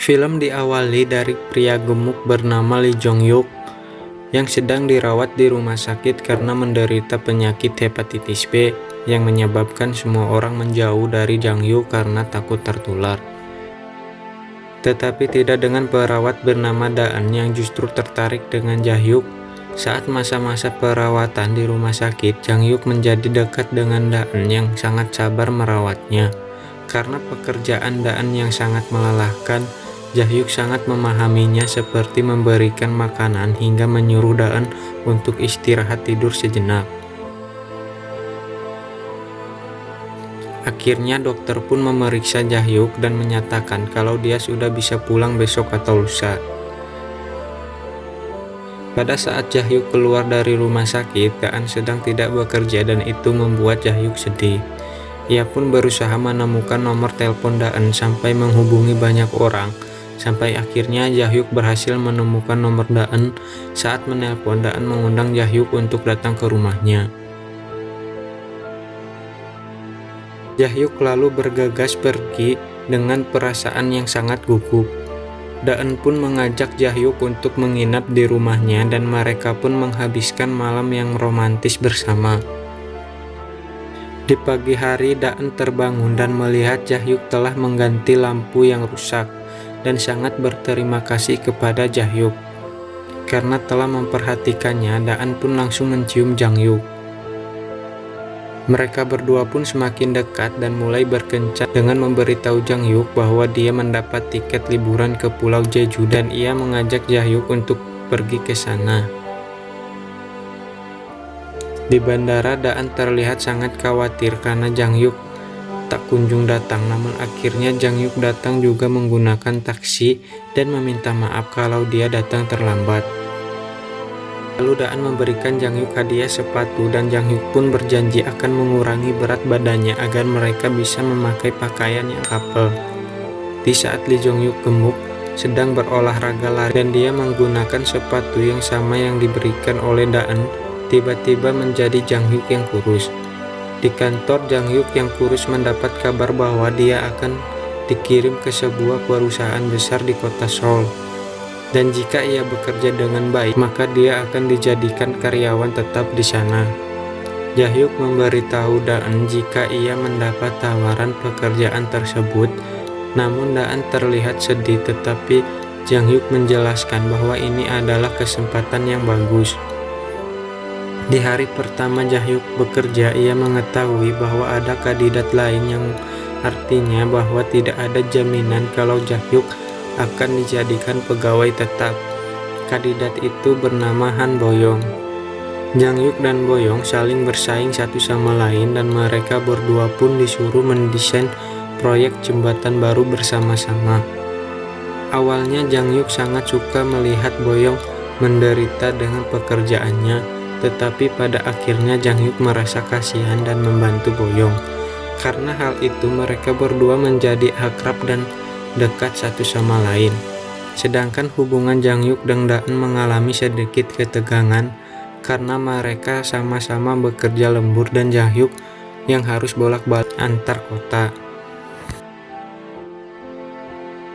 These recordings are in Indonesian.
Film diawali dari pria gemuk bernama Lee Jong Hyuk yang sedang dirawat di rumah sakit karena menderita penyakit hepatitis B yang menyebabkan semua orang menjauh dari Jang Hyuk karena takut tertular. Tetapi tidak dengan perawat bernama Daan yang justru tertarik dengan Jang Hyuk. Saat masa-masa perawatan di rumah sakit, Jang Hyuk menjadi dekat dengan Daan yang sangat sabar merawatnya. Karena pekerjaan Daan yang sangat melelahkan, Jang Hyuk sangat memahaminya, seperti memberikan makanan hingga menyuruh Daan untuk istirahat tidur sejenak. Akhirnya dokter pun memeriksa Jang Hyuk dan menyatakan kalau dia sudah bisa pulang besok atau lusa. Pada saat Jang Hyuk keluar dari rumah sakit, Daan sedang tidak bekerja dan itu membuat Jang Hyuk sedih. Ia pun berusaha menemukan nomor telepon Daan sampai menghubungi banyak orang. Sampai akhirnya Jang Hyuk berhasil menemukan nomor Daan. Saat menelpon, Daan mengundang Jang Hyuk untuk datang ke rumahnya. Jang Hyuk lalu bergegas pergi dengan perasaan yang sangat gugup. Daan pun mengajak Jang Hyuk untuk menginap di rumahnya dan mereka pun menghabiskan malam yang romantis bersama. Di pagi hari, Daan terbangun dan melihat Jang Hyuk telah mengganti lampu yang rusak dan sangat berterima kasih kepada Jang Hyuk. Karena telah memperhatikannya, Daan pun langsung mencium Jang Hyuk. Mereka berdua pun semakin dekat dan mulai berkencan dengan memberitahu Jang Hyuk bahwa dia mendapat tiket liburan ke Pulau Jeju dan ia mengajak Jang Hyuk untuk pergi ke sana. Di bandara, Daan terlihat sangat khawatir karena Jang Hyuk tak kunjung datang, namun akhirnya Jang Hyuk datang juga menggunakan taksi dan meminta maaf kalau dia datang terlambat. Lalu Daan memberikan Jang Hyuk hadiah sepatu dan Jang Hyuk pun berjanji akan mengurangi berat badannya agar mereka bisa memakai pakaian yang couple. Di saat Lee Jong Hyuk gemuk sedang berolahraga lari dan dia menggunakan sepatu yang sama yang diberikan oleh Daan, tiba-tiba menjadi Jang Hyuk yang kurus. Di kantor, Jang Hyuk yang kurus mendapat kabar bahwa dia akan dikirim ke sebuah perusahaan besar di kota Seoul. Dan jika ia bekerja dengan baik, maka dia akan dijadikan karyawan tetap di sana. Jang Hyuk memberitahu Daan jika ia mendapat tawaran pekerjaan tersebut, namun Daan terlihat sedih, tetapi Jang Hyuk menjelaskan bahwa ini adalah kesempatan yang bagus. Di hari pertama Jang Hyuk bekerja, ia mengetahui bahwa ada kandidat lain yang artinya bahwa tidak ada jaminan kalau Jang Hyuk akan dijadikan pegawai tetap. Kandidat itu bernama Han Boyong. Jang Hyuk dan Boyong saling bersaing satu sama lain dan mereka berdua pun disuruh mendesain proyek jembatan baru bersama-sama. Awalnya Jang Hyuk sangat suka melihat Boyong menderita dengan pekerjaannya, tetapi pada akhirnya Jang Hyuk merasa kasihan dan membantu Boyong. Karena hal itu mereka berdua menjadi akrab dan dekat satu sama lain. Sedangkan hubungan Jang Hyuk dan Daan mengalami sedikit ketegangan karena mereka sama-sama bekerja lembur dan Jang Hyuk yang harus bolak-balik antar kota.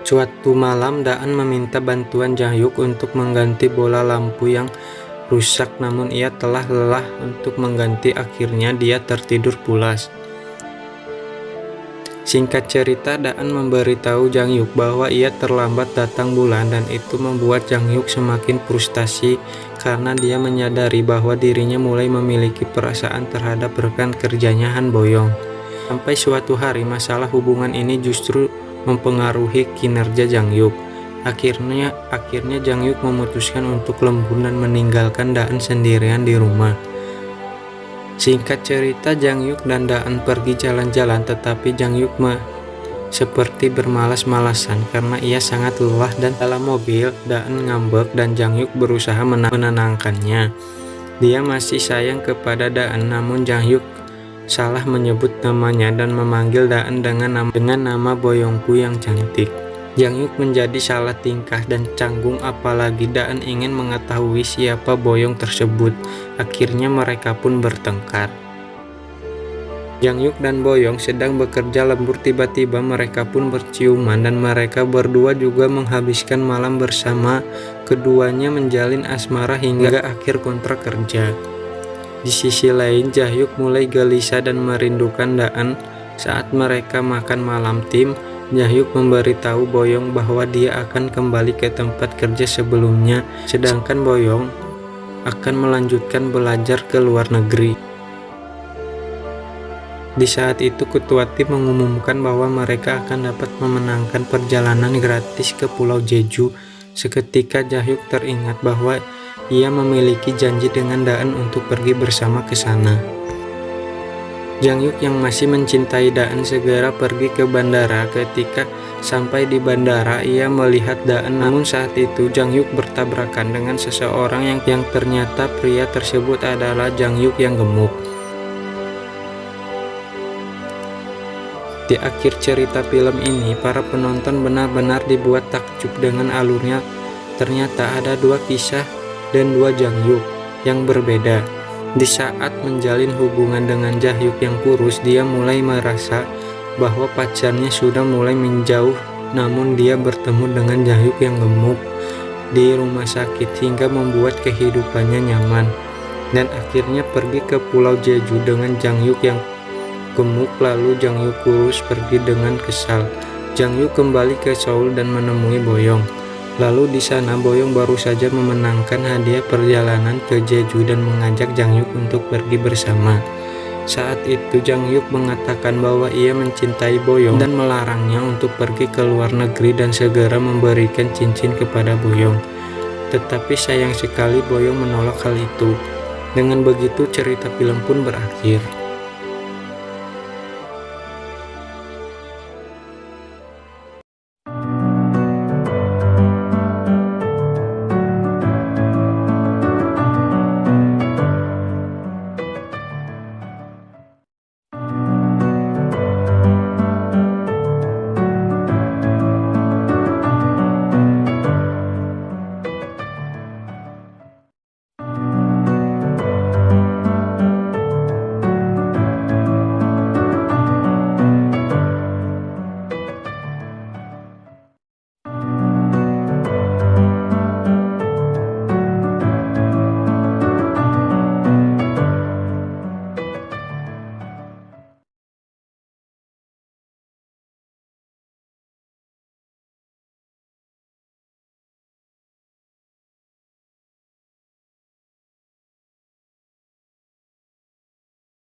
Suatu malam Daan meminta bantuan Jang Hyuk untuk mengganti bola lampu yang rusak, namun ia telah lelah untuk mengganti. Akhirnya dia tertidur pulas. Singkat cerita, Daan memberitahu Jang Hyuk bahwa ia terlambat datang bulan dan itu membuat Jang Hyuk semakin frustasi karena dia menyadari bahwa dirinya mulai memiliki perasaan terhadap rekan kerjanya Han Boyong. Sampai suatu hari masalah hubungan ini justru mempengaruhi kinerja Jang Hyuk. Akhirnya Jang Hyuk memutuskan untuk lembur dan meninggalkan Daan sendirian di rumah. Singkat cerita, Jang Hyuk dan Daan pergi jalan-jalan, tetapi Jang Hyuk seperti bermalas-malasan karena ia sangat lelah dan dalam mobil Daan ngambek dan Jang Hyuk berusaha menenangkannya. Dia masih sayang kepada Daan, namun Jang Hyuk salah menyebut namanya dan memanggil Daan dengan nama Boyongku yang cantik. Jang Hyuk menjadi salah tingkah dan canggung, apalagi Daan ingin mengetahui siapa Boyong tersebut. Akhirnya mereka pun bertengkar. Jang Yuk dan Boyong sedang bekerja lembur, tiba-tiba mereka pun berciuman dan mereka berdua juga menghabiskan malam bersama. Keduanya menjalin asmara hingga akhir kontrak kerja. Di sisi lain, Jahyuk mulai gelisah dan merindukan Daan. Saat mereka makan malam tim, Jahyuk memberitahu Boyong bahwa dia akan kembali ke tempat kerja sebelumnya, sedangkan Boyong akan melanjutkan belajar ke luar negeri. Di saat itu, ketua tim mengumumkan bahwa mereka akan dapat memenangkan perjalanan gratis ke Pulau Jeju. Seketika Jahyuk teringat bahwa ia memiliki janji dengan Daan untuk pergi bersama ke sana. Jang Yuk yang masih mencintai Daan segera pergi ke bandara. Ketika sampai di bandara, ia melihat Daan, namun saat itu Jang Yuk bertabrakan dengan seseorang yang ternyata pria tersebut adalah Jang Yuk yang gemuk. Di akhir cerita film ini, para penonton benar-benar dibuat takjub dengan alurnya. Ternyata ada dua kisah dan dua Jang Yuk yang berbeda. Di saat menjalin hubungan dengan Jahyuk yang kurus, dia mulai merasa bahwa pacarnya sudah mulai menjauh, namun dia bertemu dengan Jahyuk yang gemuk di rumah sakit hingga membuat kehidupannya nyaman, dan akhirnya pergi ke Pulau Jeju dengan Jang Yuk yang gemuk. Lalu Jang Yuk kurus pergi dengan kesal. Jang Yuk kembali ke Seoul dan menemui Boyong. Lalu di sana Boyong baru saja memenangkan hadiah perjalanan ke Jeju dan mengajak Jang Yuk untuk pergi bersama. Saat itu Jang Yuk mengatakan bahwa ia mencintai Boyong dan melarangnya untuk pergi ke luar negeri dan segera memberikan cincin kepada Boyong. Tetapi sayang sekali Boyong menolak hal itu. Dengan begitu cerita film pun berakhir.